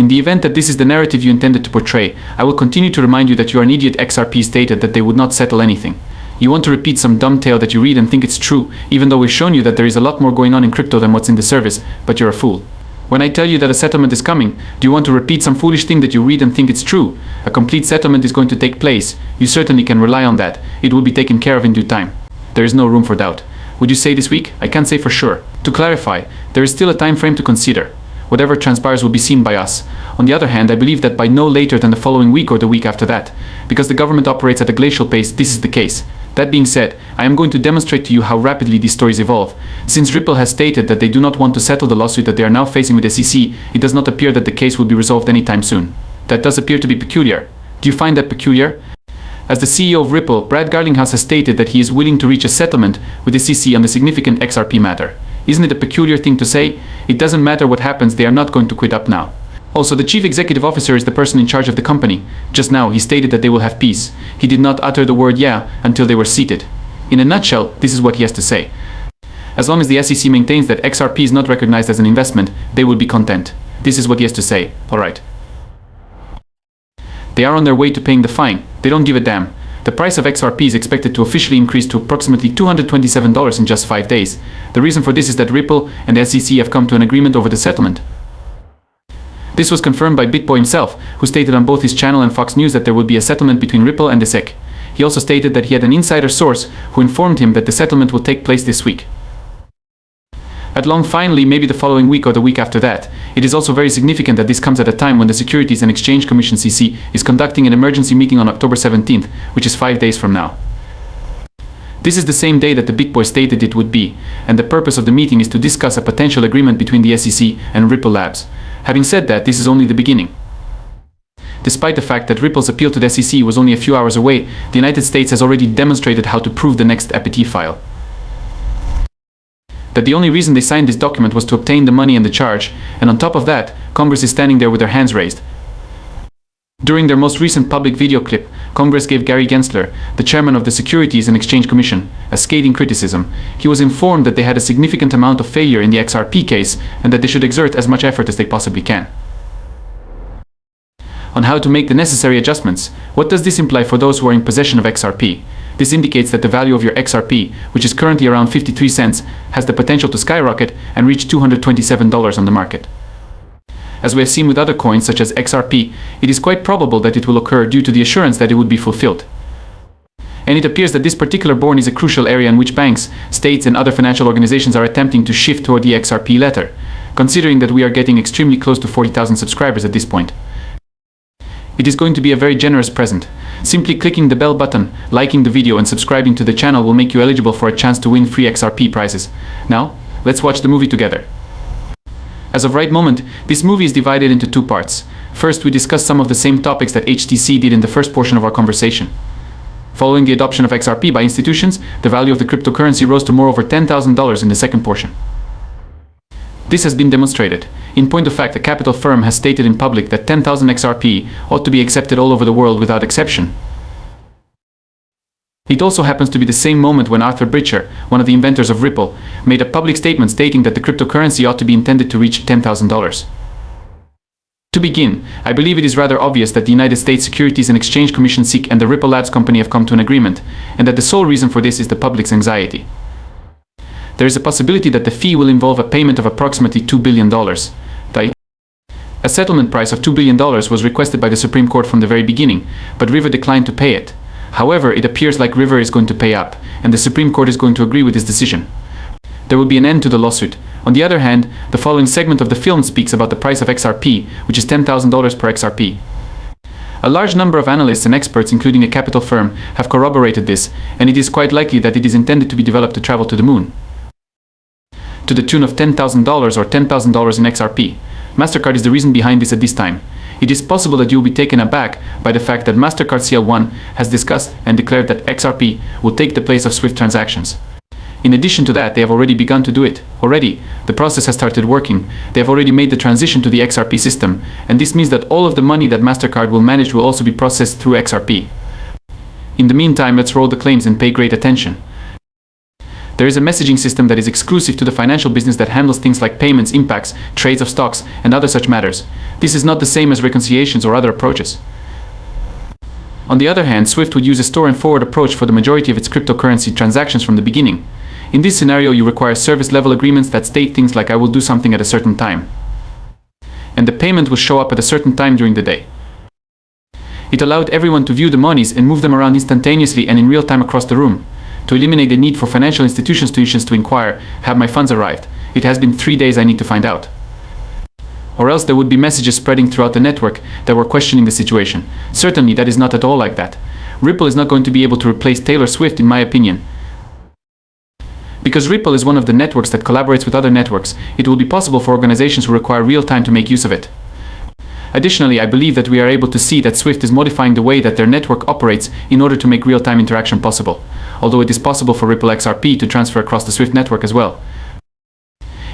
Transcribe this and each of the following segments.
In the event that this is the narrative you intended to portray, I will continue to remind you that you are an idiot. Xrp stated that they would not settle anything. You want to repeat some dumb tale that you read and think it's true, even though we've shown you that there is a lot more going on in crypto than what's in the service, but you're a fool. When I tell you that a settlement is coming, do you want to repeat some foolish thing that you read and think it's true? A complete settlement is going to take place. You certainly can rely on that. It will be taken care of in due time. There is no room for doubt. Would you say this week? I can't say for sure. To clarify, there is still a time frame to consider. Whatever transpires will be seen by us. On the other hand, I believe that by no later than the following week or the week after that. Because the government operates at a glacial pace, this is the case. That being said, I am going to demonstrate to you how rapidly these stories evolve. Since Ripple has stated that they do not want to settle the lawsuit that they are now facing with the SEC, it does not appear that the case will be resolved anytime soon. That does appear to be peculiar. Do you find that peculiar? As the CEO of Ripple, Brad Garlinghouse has stated that he is willing to reach a settlement with the SEC on the significant XRP matter. Isn't it a peculiar thing to say? It doesn't matter what happens, they are not going to quit up now. Also, the chief executive officer is the person in charge of the company. Just now, he stated that they will have peace. He did not utter the word yeah until they were seated. In a nutshell, this is what he has to say. As long as the SEC maintains that XRP is not recognized as an investment, they will be content. This is what he has to say. Alright. They are on their way to paying the fine. They don't give a damn. The price of XRP is expected to officially increase to approximately $227 in just 5 days. The reason for this is that Ripple and the SEC have come to an agreement over the settlement. This was confirmed by BitBoy himself, who stated on both his channel and Fox News that there would be a settlement between Ripple and the SEC. He also stated that he had an insider source who informed him that the settlement will take place this week. At long finally, maybe the following week or the week after that. It is also very significant that this comes at a time when the Securities and Exchange Commission (SEC) is conducting an emergency meeting on October 17th, which is 5 days from now. This is the same day that the BitBoy stated it would be, and the purpose of the meeting is to discuss a potential agreement between the SEC and Ripple Labs. Having said that, this is only the beginning. Despite the fact that Ripple's appeal to the SEC was only a few hours away, the United States has already demonstrated how to prove the next APT file. That the only reason they signed this document was to obtain the money and the charge, and on top of that, Congress is standing there with their hands raised. During their most recent public video clip, Congress gave Gary Gensler, the chairman of the Securities and Exchange Commission, a scathing criticism. He was informed that they had a significant amount of failure in the XRP case and that they should exert as much effort as they possibly can on how to make the necessary adjustments. What does this imply for those who are in possession of XRP? This indicates that the value of your XRP, which is currently around 53 cents, has the potential to skyrocket and reach $227 on the market. As we have seen with other coins such as XRP, it is quite probable that it will occur due to the assurance that it would be fulfilled. And it appears that this particular born is a crucial area in which banks, states and other financial organizations are attempting to shift toward the XRP letter, considering that we are getting extremely close to 40,000 subscribers at this point. It is going to be a very generous present. Simply clicking the bell button, liking the video and subscribing to the channel will make you eligible for a chance to win free XRP prizes. Now, let's watch the movie together. As of right moment, this movie is divided into two parts. First, we discuss some of the same topics that HTC did in the first portion of our conversation. Following the adoption of XRP by institutions, the value of the cryptocurrency rose to more over $10,000 in the second portion. This has been demonstrated. In point of fact, a capital firm has stated in public that 10,000 XRP ought to be accepted all over the world without exception. It also happens to be the same moment when Arthur Britcher, one of the inventors of Ripple, made a public statement stating that the cryptocurrency ought to be intended to reach $10,000. To begin, I believe it is rather obvious that the United States Securities and Exchange Commission (SEC) and the Ripple Labs company have come to an agreement, and that the sole reason for this is the public's anxiety. There is a possibility that the fee will involve a payment of approximately $2 billion. A settlement price of $2 billion was requested by the Supreme Court from the very beginning, but River declined to pay it. However, it appears like River is going to pay up, and the Supreme Court is going to agree with this decision. There will be an end to the lawsuit. On the other hand, the following segment of the film speaks about the price of XRP, which is $10,000 per XRP. A large number of analysts and experts, including a capital firm, have corroborated this, and it is quite likely that it is intended to be developed to travel to the moon, to the tune of $10,000 or $10,000 in XRP. MasterCard is the reason behind this at this time. It is possible that you will be taken aback by the fact that MasterCard CL1 has discussed and declared that XRP will take the place of SWIFT transactions. In addition to that, they have already begun to do it. Already, the process has started working. They have already made the transition to the XRP system, and this means that all of the money that MasterCard will manage will also be processed through XRP. In the meantime, let's roll the claims and pay great attention. There is a messaging system that is exclusive to the financial business that handles things like payments, impacts, trades of stocks, and other such matters. This is not the same as reconciliations or other approaches. On the other hand, SWIFT would use a store and forward approach for the majority of its cryptocurrency transactions from the beginning. In this scenario, you require service level agreements that state things like I will do something at a certain time, and the payment will show up at a certain time during the day. It allowed everyone to view the monies and move them around instantaneously and in real time across the room, to eliminate the need for financial institutions to inquire, have my funds arrived? It has been 3 days, I need to find out. Or else there would be messages spreading throughout the network that were questioning the situation. Certainly that is not at all like that. Ripple is not going to be able to replace Taylor Swift, in my opinion. Because Ripple is one of the networks that collaborates with other networks, it will be possible for organizations who require real time to make use of it. Additionally, I believe that we are able to see that SWIFT is modifying the way that their network operates in order to make real-time interaction possible, although it is possible for Ripple XRP to transfer across the SWIFT network as well.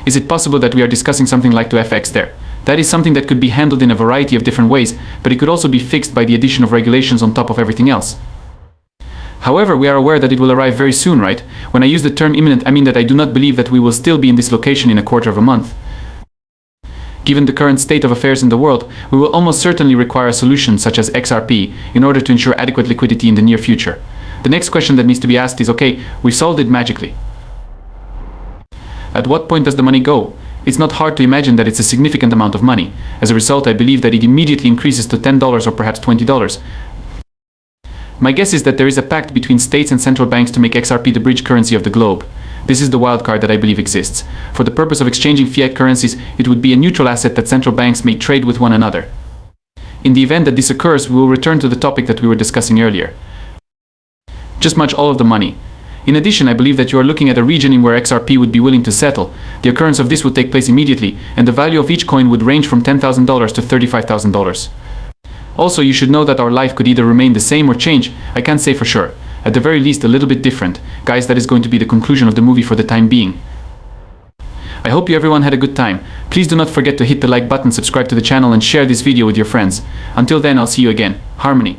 Is it possible that we are discussing something like to FX there? That is something that could be handled in a variety of different ways, but it could also be fixed by the addition of regulations on top of everything else. However, we are aware that it will arrive very soon, right? When I use the term imminent, I mean that I do not believe that we will still be in this location in a quarter of a month. Given the current state of affairs in the world, we will almost certainly require a solution such as XRP in order to ensure adequate liquidity in the near future. The next question that needs to be asked is, okay, we solved it magically. At what point does the money go? It's not hard to imagine that it's a significant amount of money. As a result, I believe that it immediately increases to $10 or perhaps $20. My guess is that there is a pact between states and central banks to make XRP the bridge currency of the globe. This is the wildcard that I believe exists. For the purpose of exchanging fiat currencies, it would be a neutral asset that central banks may trade with one another. In the event that this occurs, we will return to the topic that we were discussing earlier. Just much all of the money. In addition, I believe that you are looking at a region in where XRP would be willing to settle. The occurrence of this would take place immediately, and the value of each coin would range from $10,000 to $35,000. Also, you should know that our life could either remain the same or change. I can't say for sure. At the very least, a little bit different. Guys, that is going to be the conclusion of the movie for the time being. I hope you everyone had a good time. Please do not forget to hit the like button, subscribe to the channel, and share this video with your friends. Until then, I'll see you again. Harmony.